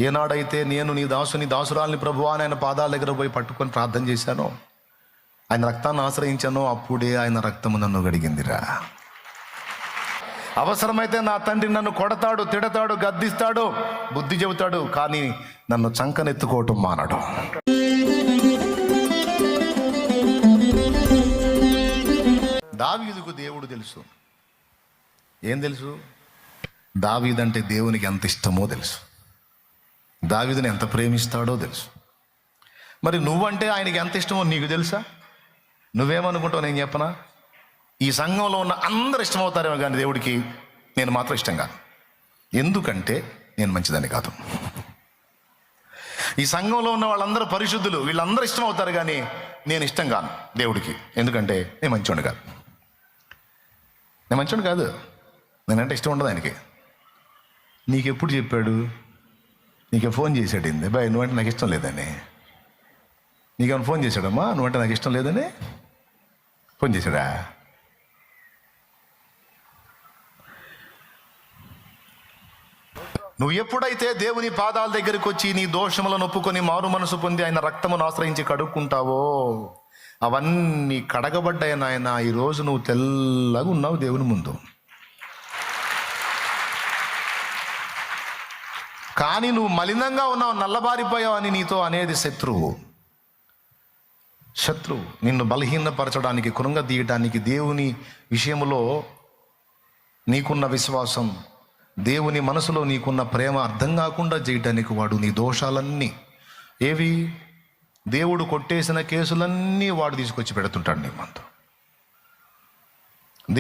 ఏనాడైతే నేను నీ దాసురాల్ని ప్రభువా అని ఆయన పాదాల దగ్గర పోయి పట్టుకొని ప్రార్థన చేశానో, ఆయన రక్తాన్ని ఆశ్రయించానో, అప్పుడే ఆయన రక్తము నన్ను గడిగిందిరా. అవసరమైతే నా తండ్రి నన్ను కొడతాడు, తిడతాడు, గద్దిస్తాడు, బుద్ధి చెబుతాడు, కానీ నన్ను చంకనెత్తుకోవటం మానడు. దావీదుకు దేవుడు తెలుసు. ఏం తెలుసు? దావీదంటే దేవునికి ఎంత ఇష్టమో తెలుసు, దావీదుని ఎంత ప్రేమిస్తాడో తెలుసు. మరి నువ్వంటే ఆయనకి ఎంత ఇష్టమో నీకు తెలుసా? నువ్వేమనుకుంటావు నేను చెప్పనా? ఈ సంఘంలో ఉన్న అందరు ఇష్టమవుతారేమో కానీ దేవుడికి నేను మాత్రం ఇష్టం కాదు. ఎందుకంటే నేను మంచిదని కాదు. ఈ సంఘంలో ఉన్న వాళ్ళందరూ పరిశుద్ధులు, వీళ్ళందరూ ఇష్టం అవుతారు కానీ నేను ఇష్టం కాను దేవుడికి. ఎందుకంటే నేను మంచోడు కాదు. నేను మంచోడు కాదు, నేనంటే ఇష్టం ఉండదు ఆయనకి. నీకెప్పుడు చెప్పాడు? నీకే ఫోన్ చేశాడు ఏంది బాయ్ నువ్వంటే నాకు ఇష్టం లేదని? నీకేమైనా ఫోన్ చేశాడమ్మా నువ్వంటే నాకు ఇష్టం లేదని? ఫోన్ చేశాడా? నువ్వు ఎప్పుడైతే దేవుని పాదాల దగ్గరికి వచ్చి నీ దోషములను ఒప్పుకొని మారు మనసు పొంది ఆయన రక్తమును ఆశ్రయించి కడుక్కుంటావో, అవన్నీ కడగబడ్డాయి నాయన. ఈరోజు నువ్వు తెల్లగా ఉన్నావు దేవుని ముందు. కానీ నువ్వు మలినంగా ఉన్నావు, నల్లబారిపోయావు అని నీతో అనేది శత్రువు. నిన్ను బలహీనపరచడానికి, కృంగదీయడానికి, దేవుని విషయంలో నీకున్న విశ్వాసం, దేవుని మనసులో నీకున్న ప్రేమ అర్థం కాకుండా చేయటానికి వాడు నీ దోషాలన్నీ, ఏవి దేవుడు కొట్టేసిన కేసులన్నీ వాడు తీసుకొచ్చి పెడుతుంటాడు నీ మందు.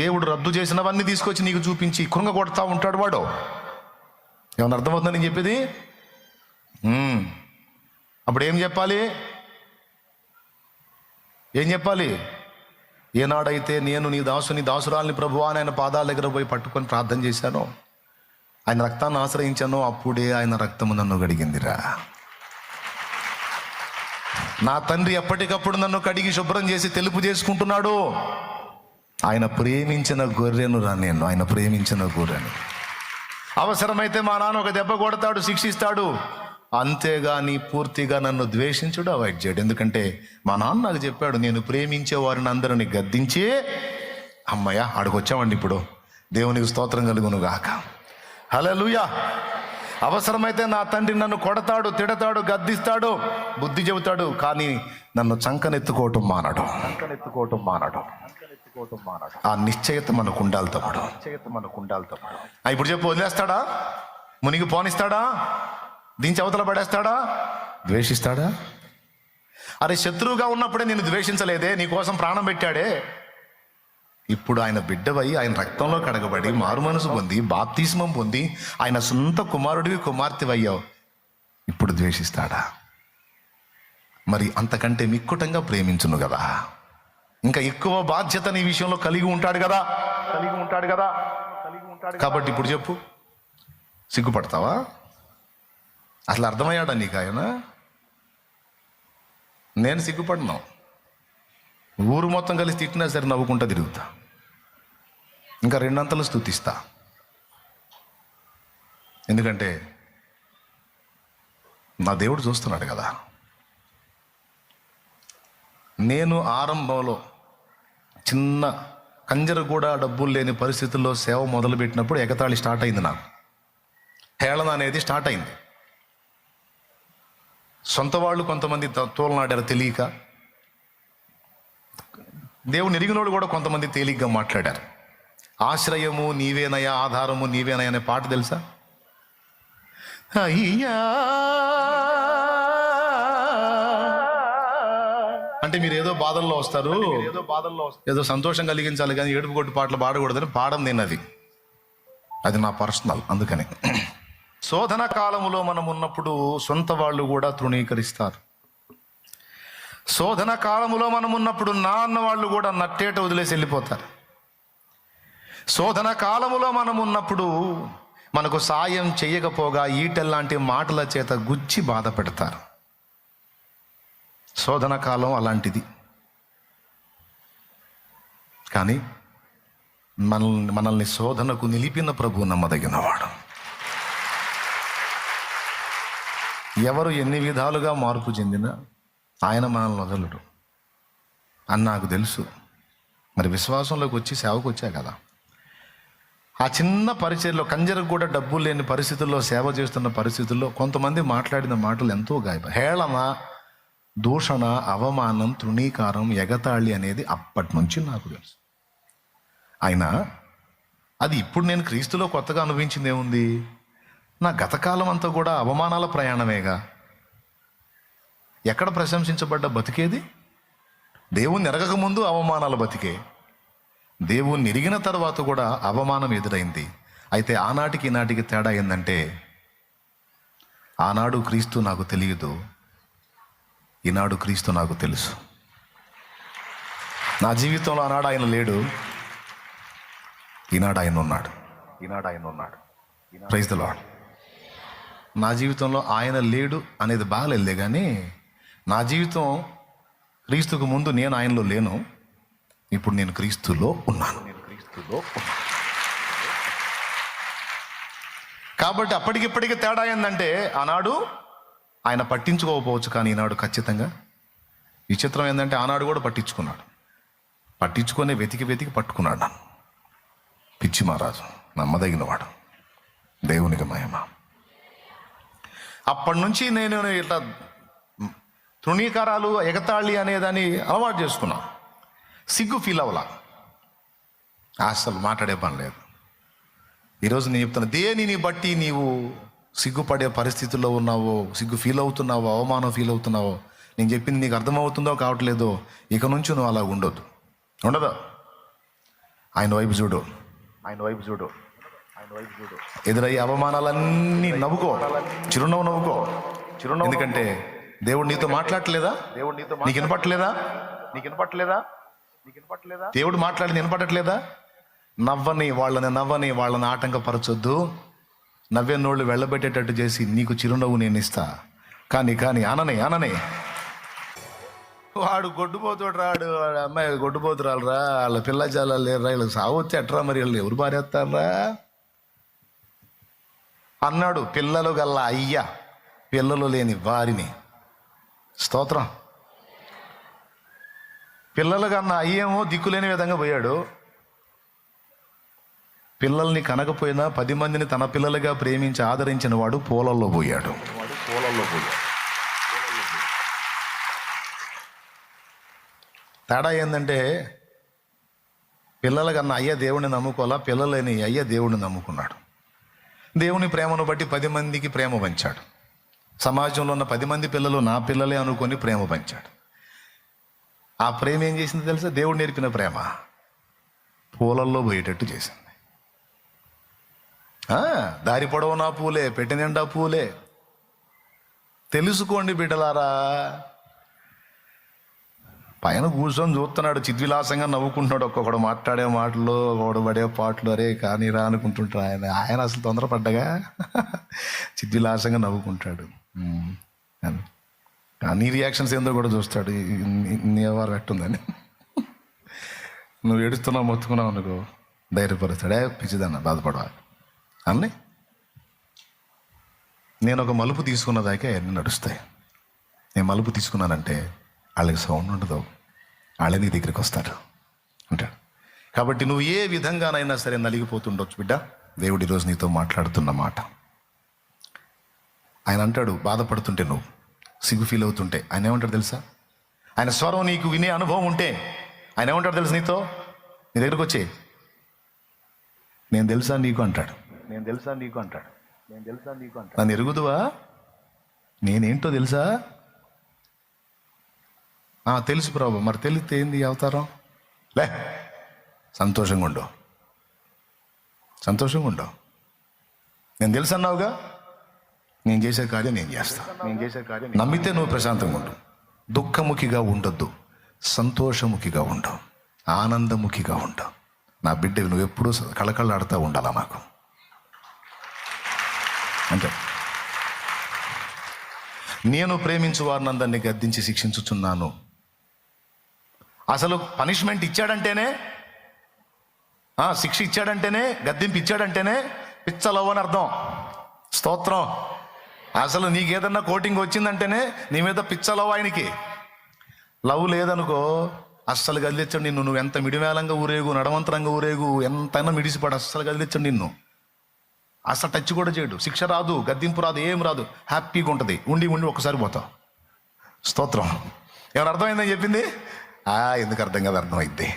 దేవుడు రద్దు చేసినవన్నీ తీసుకొచ్చి నీకు చూపించి కృంగ కొడతా ఉంటాడు వాడు. ఏమన్నా అర్థమవుతుందని నేను చెప్పేది? అప్పుడు ఏం చెప్పాలి? ఏనాడైతే నేను నీ దాసురాల్ని ప్రభువా అని ఆయన పాదాల దగ్గర పోయి పట్టుకొని ప్రార్థన చేశానో, ఆయన రక్తాన్ని ఆశ్రయించానో, అప్పుడే ఆయన రక్తము నన్ను గడిగిందిరా. నా తండ్రి ఎప్పటికప్పుడు నన్ను కడిగి శుభ్రం చేసి తెలుపు చేసుకుంటున్నాడు. ఆయన ప్రేమించిన గొర్రెను రా నేను, ఆయన ప్రేమించిన గొర్రెను. అవసరమైతే మా నాన్న ఒక దెబ్బ కొడతాడు, శిక్షిస్తాడు, అంతేగాని పూర్తిగా నన్ను ద్వేషించుడు, అవాయిడ్ చేయడు. ఎందుకంటే మా నాన్న నాకు చెప్పాడు, నేను ప్రేమించే వారిని అందరిని గద్దించి, అమ్మయ్య ఆడికొచ్చామండి ఇప్పుడు, దేవునికి స్తోత్రం కలుగును గాక. హల్లెలూయా. అవసరమైతే నా తండ్రి నన్ను కొడతాడు, తిడతాడు, గద్దిస్తాడు, బుద్ధి చెబుతాడు, కానీ నన్ను చంకనెత్తుకోవటం మానడు. ఆ నిశ్చయత మనకు ఉండాలి తమ్ముడు. ఇప్పుడు చెప్పు, వదిలేస్తాడా? మునిగి పోనిస్తాడా? దించి అవతల పడేస్తాడా? ద్వేషిస్తాడా? అరే శత్రువుగా ఉన్నప్పుడే నేను ద్వేషించలేదే, నీ కోసం ప్రాణం పెట్టాడే. ఇప్పుడు ఆయన బిడ్డవై, ఆయన రక్తంలో కడగబడి, మారు మనసు పొంది, బాప్తిస్మం పొంది, ఆయన సొంత కుమారుడివి, కుమార్తెవయ్యావు, ఇప్పుడు ద్వేషిస్తాడా? మరి అంతకంటే మిక్కుటంగా ప్రేమించును కదా, ఇంకా ఎక్కువ బాధ్యత నీ విషయంలో కలిగి ఉంటాడు కదా. కాబట్టి ఇప్పుడు చెప్పు, సిగ్గుపడతావా? అసలు అర్థమయ్యాడా నీకు ఆయన? నేను సిగ్గుపడినా, ఊరు మొత్తం కలిసి తిట్టినా సరే నవ్వుకుంటా తిరుగుతా, ఇంకా రెండంతలు స్తుతిస్తా. ఎందుకంటే నా దేవుడు చూస్తున్నాడు కదా. నేను ఆరంభంలో చిన్న కంజర కూడా డబ్బులు లేని పరిస్థితుల్లో సేవ మొదలుపెట్టినప్పుడు ఎగతాళి స్టార్ట్ అయింది, నాకు హేళన అనేది స్టార్ట్ అయింది. సొంత వాళ్ళు కొంతమంది తోలనాడారు తెలియక, దేవుని ఎరిగినోడు కూడా కొంతమంది తేలిగ్గా మాట్లాడారు. ఆశ్రయము నీవేనయా, ఆధారము నీవేనయా అనే పాట తెలుసా? అయ్యా అంటే మీరు ఏదో బాధల్లో వస్తారు, ఏదో సంతోషం కలిగించాలి కానీ ఏడుపు కొట్టి పాటలు పాడకూడదని పాడం నేను, అది నా పర్సనల్. అందుకని శోధన కాలములో మనం ఉన్నప్పుడు సొంత వాళ్ళు కూడా తృణీకరిస్తారు. శోధన కాలములో మనం ఉన్నప్పుడు నాన్న వాళ్ళు కూడా నట్టేట వదిలేసి వెళ్ళిపోతారు. శోధన కాలములో మనం ఉన్నప్పుడు మనకు సాయం చేయకపోగా ఈటెల్లాంటి మాటల చేత గుచ్చి బాధ పెడతారు. శోధన కాలం అలాంటిది. కానీ మనల్ని శోధనకు నిలిపిన ప్రభువు నమ్మదగినవాడు. ఎవరు ఎన్ని విధాలుగా మార్పు చెందినా ఆయన మనల్ని వదలడు అని నాకు తెలుసు. మరి విశ్వాసంలోకి వచ్చి సేవకు వచ్చా కదా, ఆ చిన్న పరిచయలో కంజరకు కూడా డబ్బులు లేని పరిస్థితుల్లో సేవ చేస్తున్న పరిస్థితుల్లో కొంతమంది మాట్లాడిన మాటలు ఎంతో హేళన, దూషణ, అవమానం, తృణీకారం, ఎగతాళి అనేది అప్పటి నుంచి నాకు తెలుసు. అయినా అది ఇప్పుడు నేను క్రీస్తులో కొత్తగా అనుభవించింది ఏముంది? నా గతకాలం అంతా కూడా అవమానాల ప్రయాణమేగా. ఎక్కడ ప్రశంసించబడ్డ బతికేది? దేవుణ్ణి ఎరగక ముందు అవమానాల బతికే, దేవుణ్ణి ఎరిగిన తర్వాత కూడా అవమానం ఎదురైంది. అయితే ఆనాటికి ఈనాటికి తేడా ఏంటంటే, ఆనాడు క్రీస్తు నాకు తెలియదు, ఈనాడు క్రీస్తు నాకు తెలుసు. నా జీవితంలో ఆనాడు ఆయన లేడు, ఈనాడు ఆయన ఉన్నాడు. Praise the Lord. నా జీవితంలో ఆయన లేడు అనేది బాగాలేదే, కానీ నా జీవితం క్రీస్తుకు ముందు నేను ఆయనలో లేను, ఇప్పుడు నేను క్రీస్తులో ఉన్నాను. కాబట్టి అప్పటికిప్పటికి తేడా ఏంటంటే, ఆనాడు ఆయన పట్టించుకోకపోవచ్చు, కానీ ఈనాడు ఖచ్చితంగా. విచిత్రం ఏంటంటే ఆనాడు కూడా పట్టించుకొని వెతికి పట్టుకున్నాడు నన్ను. పిచ్చి మహారాజు, నమ్మదగినవాడు, దేవునికి మహిమ. అప్పటి నుంచి నేను ఇట్లా తృణీకారాలు, ఎగతాళి అనేదాన్ని అలవాటు చేసుకున్నా. సిగ్గు ఫీల్ అవ్వాల, అసలు మాట్లాడే పని లేదు. ఈరోజు నేను చెప్తున్నా, దేనిని బట్టి నీవు సిగ్గుపడే పరిస్థితుల్లో ఉన్నావో, సిగ్గు ఫీల్ అవుతున్నావో, అవమానం ఫీల్ అవుతున్నావో, నేను చెప్పింది నీకు అర్థమవుతుందో కావట్లేదో, ఇక నుంచి నువ్వు అలా ఉండదు. ఆయన వైపు చూడు. ఎదురయ్యే అవమానాలన్నీ నవ్వుకో, చిరునవ్వు నవ్వుకో. ఎందుకంటే దేవుడు నీతో మాట్లాడట్లేదా? నీకు వినపట్లేదా? దేవుడు మాట్లాడి వినపడట్లేదా? నవ్వని వాళ్ళని ఆటంకపరచొద్దు. నవ్వే నోళ్ళు వెళ్ళబెట్టేటట్టు చేసి నీకు చిరునవ్వు నేను ఇస్తా. కానీ అననే వాడు గొడ్డుపోతాడు రాడు, వాడు అమ్మాయి గొడ్డుపోతురాలు రా, వాళ్ళ పిల్ల చాలా లేరురా, వీళ్ళకి సావొచ్చి ఎట్రా, మరి వీళ్ళు ఎవరు పారేస్తారా అన్నాడు. పిల్లలు గల్లా అయ్యా, పిల్లలు లేని వారిని. స్తోత్రం. పిల్లలు కన్నా అయ్యేమో దిక్కులేని విధంగా పోయాడు. పిల్లల్ని కనకపోయినా 10 మందిని తన పిల్లలుగా ప్రేమించి ఆదరించిన వాడు పూలల్లో పోయాడు. తేడా ఏంటంటే, పిల్లల కన్నా అయ్య దేవుడిని నమ్ముకోవాలా, పిల్లలని అయ్య దేవుడిని నమ్ముకున్నాడు. దేవుని ప్రేమను బట్టి 10 మందికి ప్రేమ పంచాడు. సమాజంలో ఉన్న 10 మంది పిల్లలు నా పిల్లలే అనుకొని ప్రేమ పంచాడు. ఆ ప్రేమ ఏం చేసింది తెలుసా? దేవుడు నేర్పిన ప్రేమ పూలల్లో పోయేటట్టు చేసింది. దారి పొడవునా పూలే, పెట్టె నిండా పూలే. తెలుసుకోండి బిడ్డలారా. పైన కూర్చొని చూస్తున్నాడు, చిద్విలాసంగా నవ్వుకుంటున్నాడు. ఒక్కొక్కడు మాట్లాడే మాటలు, ఒకడు పడే పాటలు, అరే కానీ రా అనుకుంటుంటాడు. ఆయన అసలు తొందరపడ్డగా చిద్విలాసంగా నవ్వుకుంటాడు. నీ రియాక్షన్స్ ఏందో కూడా చూస్తాడు. నీ ఎవరు ఎట్టుందని నువ్వు ఏడుస్తున్నావు, మొత్తుకున్నావు అనుకో, ధైర్యపరుస్తాడే, పిచ్చిదన్న బాధపడవా అన్నీ. నేను ఒక మలుపు తీసుకున్నదాకే అన్నీ నడుస్తాయి. నేను మలుపు తీసుకున్నానంటే వాళ్ళకి సౌండ్ ఉండదు, వాళ్ళే నీ దగ్గరికి వస్తారు అంటాడు. కాబట్టి నువ్వు ఏ విధంగానైనా సరే నలిగిపోతుండొచ్చు బిడ్డ, దేవుడు ఈరోజు నీతో మాట్లాడుతున్న మాట. ఆయన అంటాడు, బాధపడుతుంటే, నువ్వు సిగ్గు ఫీల్ అవుతుంటే ఆయన ఏమంటాడు తెలుసా? ఆయన స్వరం నీకు వినే అనుభవం ఉంటే ఆయన ఏమంటాడు తెలుసు? నీతో, నీ దగ్గరకు వచ్చే, నేను తెలుసా నీకు అంటాడు. నన్ను ఎరుగుదువా? నేనేంటో తెలుసా? తెలుసు ప్రభు. మరి తెలిస్తే ఏంది అవతారం? లే, సంతోషంగా ఉండు. నేను తెలుసు అన్నావుగా, నేను చేసే కార్యం నేను చేస్తా. నమ్మితే నువ్వు ప్రశాంతంగా ఉండు. దుఃఖముఖిగా ఉండొద్దు, సంతోషముఖిగా ఉండు, ఆనందముఖిగా ఉండు. నా బిడ్డవి నువ్వు ఎప్పుడూ కళకళలాడుతూ ఉండాలా నాకు అంటే. నేను ప్రేమించు వారిని అందరినీ గద్దించి శిక్షించుచున్నాను. అసలు పనిష్మెంట్ ఇచ్చాడంటేనే, శిక్ష ఇచ్చాడంటేనే, గద్దింపు ఇచ్చాడంటేనే పిచ్చలవ్వని అర్థం. స్తోత్రం. అసలు నీకేదన్నా కోటింగ్ వచ్చిందంటేనే నీ మీద పిచ్చలవు ఆయనకి. లవ్ లేదనుకో అస్సలు కదిలించండి నిన్ను. నువ్వు ఎంత మిడివేలంగా ఊరేగు, నడవంతరంగా ఊరేగు, ఎంతైనా మిడిసిపడు, అస్సలు కదిలించండి నిన్ను. అసలు టచ్ కూడా చేయడు. శిక్ష రాదు, గద్దింపు రాదు, ఏం రాదు. హ్యాపీగా ఉంటుంది. ఉండి ఒక్కసారి పోతావు. స్తోత్రం. ఏమైనా అర్థమైందని చెప్పింది? ఎందుకు అర్థం కాదు, అర్థమైద్ది.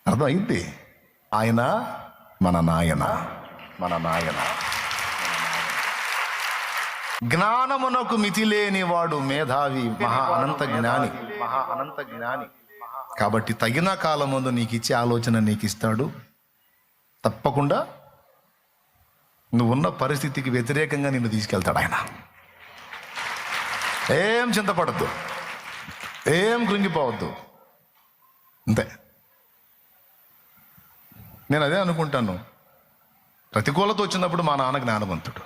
అర్థమైద్ది. ఆయన మన నాయన, మన నాయన. జ్ఞానమునకు మితి లేని వాడు మేధావి, మహా అనంత జ్ఞాని, మహా అనంత జ్ఞాని. కాబట్టి తగిన కాలం ముందు నీకు ఇచ్చే ఆలోచన నీకు ఇస్తాడు. తప్పకుండా నువ్వున్న పరిస్థితికి వ్యతిరేకంగా నిన్ను తీసుకెళ్తాడు ఆయన. ఏం చింతపడద్దు, ఏం కృంగిపోవద్దు. అంతే. నేను అదే అనుకుంటాను. ప్రతికూలత వచ్చినప్పుడు మా నాన్న జ్ఞానవంతుడు.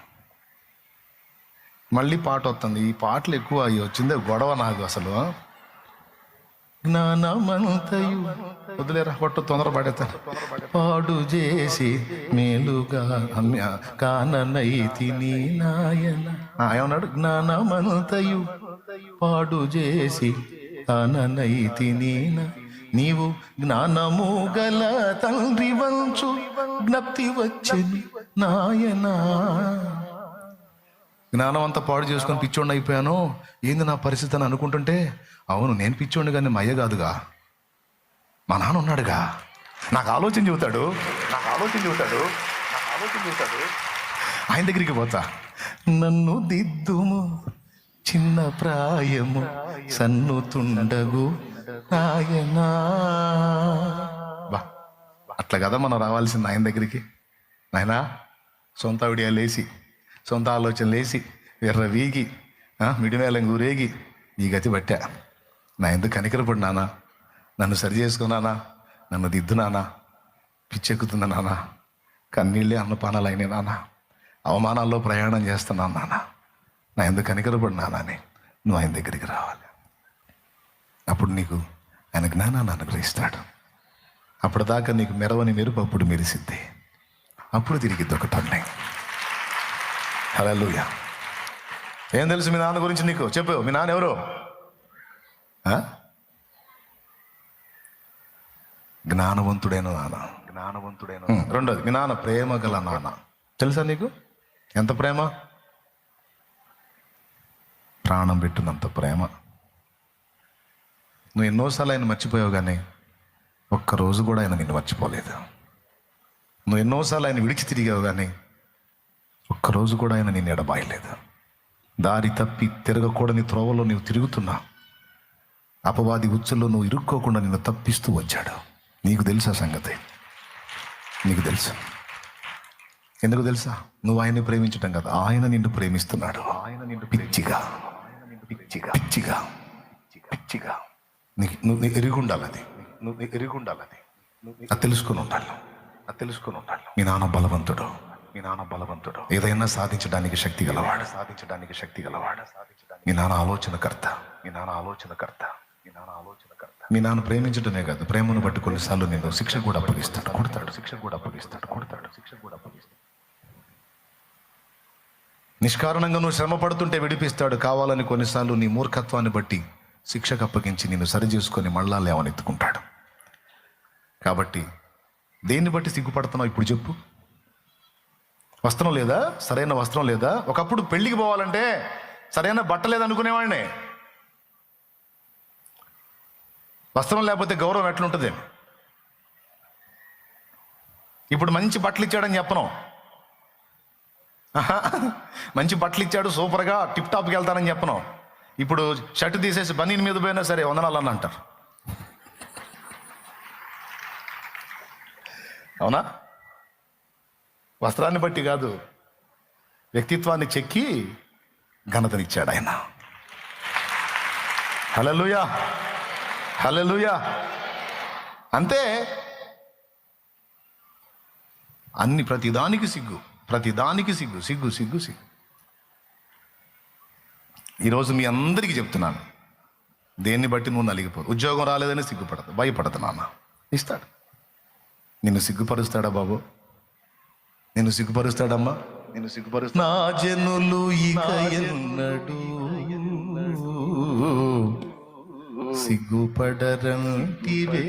మళ్ళీ పాట వస్తుంది. ఈ పాటలు ఎక్కువ అయ్యి వచ్చిందే గొడవ నాకు అసలు. జ్ఞానమంతయు వదిలేరా, పట్టు తొందర పడేస్తాను. పాడు చేసి మేలుగా కాననైతి నీ నాయన. ఏమన్నాడు? జ్ఞానమంతయు పాడు చేసి కాననైతి నీవు జ్ఞానము గల తండ్రి వంచు జ్ఞప్తి వచ్చేది నాయనా. జ్ఞానం అంతా పాడు చేసుకొని పిచ్చోడిని అయిపోయాను, ఏంది నా పరిస్థితి అని అనుకుంటుంటే, అవును నేను పిచ్చోడిని కానీ మా అయ్య కాదుగా, మా నాన్న ఉన్నాడుగా. నాకు ఆలోచన చెబుతాడు, నాకు ఆలోచన చెబుతాడు, నాకు ఆలోచన చెబుతాడు. ఆయన దగ్గరికి పోతా. నన్ను దిద్దుము చిన్న ప్రాయము సన్నుతుండగు నాయనా. బా, అట్లా కదా మనం రావాల్సింది ఆయన దగ్గరికి. నాయనా, సొంత విడియా లేసి, సొంత ఆలోచన లేసి, ఎర్ర వీగి, మిడిమేళంగా ఊరేగి ఈ గతి పట్టా. నా ఎందుకు కనికరపడు నాన్న, నన్ను సరి చేసుకున్నానా, నన్ను దిద్దునానా, పిచ్చెక్కుతుందా నాన్న, కన్నీళ్ళే అన్నపానాలు అయినాయి నాన్న, అవమానాల్లో ప్రయాణం చేస్తున్నాను నాన్న, నా ఎందుకు కనికరపడు నాన్న అని నువ్వు ఆయన దగ్గరికి రావాలి. అప్పుడు నీకు ఆయన జ్ఞానాన్ని అనుగ్రహిస్తాడు. అప్పటిదాకా నీకు మెరవని మెరుపు అప్పుడు మెరిసిద్ది. అప్పుడు తిరిగిద్ది ఒక టన్నే. హల్లెలూయా. ఏం తెలుసు మీ నాన్న గురించి నీకు? చెప్పు. మీ నాన్న ఎవరు? జ్ఞానవంతుడైన నాన్న, జ్ఞానవంతుడైన. రెండోది, మీ నాన్న ప్రేమ గల నాన్న. తెలుసా నీకు ఎంత ప్రేమ? ప్రాణం పెట్టినంత ప్రేమ. నువ్వు ఎన్నోసార్లు ఆయన మర్చిపోయావు, కానీ ఒక్కరోజు కూడా ఆయన నిన్ను మర్చిపోలేదు. నువ్వు ఎన్నోసార్లు ఆయన విడిచి తిరిగావు, కానీ ఒక్కరోజు కూడా ఆయన నిన్ను ఎడబాయలేదు. దారి తప్పి తిరగకూడని త్రోవలో నువ్వు తిరుగుతున్నా, అపవాది ఉచ్చుల్లో నువ్వు ఇరుక్కోకుండా నిన్ను తప్పిస్తూ వచ్చాడు. నీకు తెలుసా సంగతి? నీకు తెలుసు. ఎందుకు తెలుసా? నువ్వు ఆయన్ని ప్రేమించటం కదా, ఆయన నిన్ను ప్రేమిస్తున్నాడు. ఆయన నిన్ను పిచ్చిగా పిచ్చిగా పిచ్చిగా పిచ్చిగా నువ్వు ఎరిగి ఉండాలి. అది నువ్వు ఎరిగి ఉండాలి. అది తెలుసుకుని ఉండాలి. అది తెలుసుకుని ఉండాలి. మీ నాన్న బలవంతుడు, మీ నాన్న బలవంతుడు. ఏదైనా సాధించడానికి శక్తి గలవాడు, సాధించడానికి శక్తి గలవాడు. మీ నాన్న ఆలోచనకర్త, మీ నాన్న ఆలోచనకర్త, మీ నాన్న ఆలోచనకర్త. మీ నాన్న ప్రేమించడమే కాదు, ప్రేమను బట్టి కొన్నిసార్లు నేను శిక్ష కూడా అప్పగిస్తాడు, కొడతాడు. శిక్ష కూడా అప్పగిస్తాడు, కొడతాడు. శిక్ష కూడా అప్పగిస్తాడు. నిష్కారణంగా నువ్వు శ్రమ పడుతుంటే విడిపిస్తాడు. కావాలని కొన్నిసార్లు నీ మూర్ఖత్వాన్ని బట్టి శిక్షకు అప్పగించి నిన్ను సరి చేసుకొని మళ్ళా లేవనెత్తుకుంటాడు. కాబట్టి దేన్ని బట్టి సిగ్గుపడుతున్నావు ఇప్పుడు చెప్పు? వస్త్రం లేదా? సరైన వస్త్రం లేదా? ఒకప్పుడు పెళ్లికి పోవాలంటే సరైన బట్ట లేదనుకునేవాడిని. వస్త్రం లేకపోతే గౌరవం ఎట్లుంటుంది? ఇప్పుడు మంచి బట్టలు ఇచ్చాడని చెప్పను. మంచి బట్టలు ఇచ్చాడు, సూపర్గా టిప్ టాప్కి వెళ్తానని చెప్పను. ఇప్పుడు షర్ట్ తీసేసి బనీన్ మీద పోయినా సరే వందనాలు అని అంటారు. అవునా? వస్త్రాన్ని బట్టి కాదు, వ్యక్తిత్వాన్ని చెక్కి ఘనతనిచ్చాడు ఆయన. హల్లెలూయా, హల్లెలూయా. అంతే. అన్ని ప్రతిదానికి సిగ్గు, ప్రతిదానికి సిగ్గు, సిగ్గు సిగ్గు సిగ్గు. ఈరోజు మీ అందరికీ చెప్తున్నాను, దేన్ని బట్టి నువ్వు నలిగిపోదు. ఉద్యోగం రాలేదని సిగ్గుపడదు, భయపడదు. నాన్న ఇస్తాడు. నిన్ను సిగ్గుపరుస్తాడా బాబు? నిన్ను సిగ్గుపరుస్తాడమ్మా? నేను సిగ్గుపరుస్తా. నా జనులు ఇక ఎన్నడూ సిగ్గుపడరంటివే.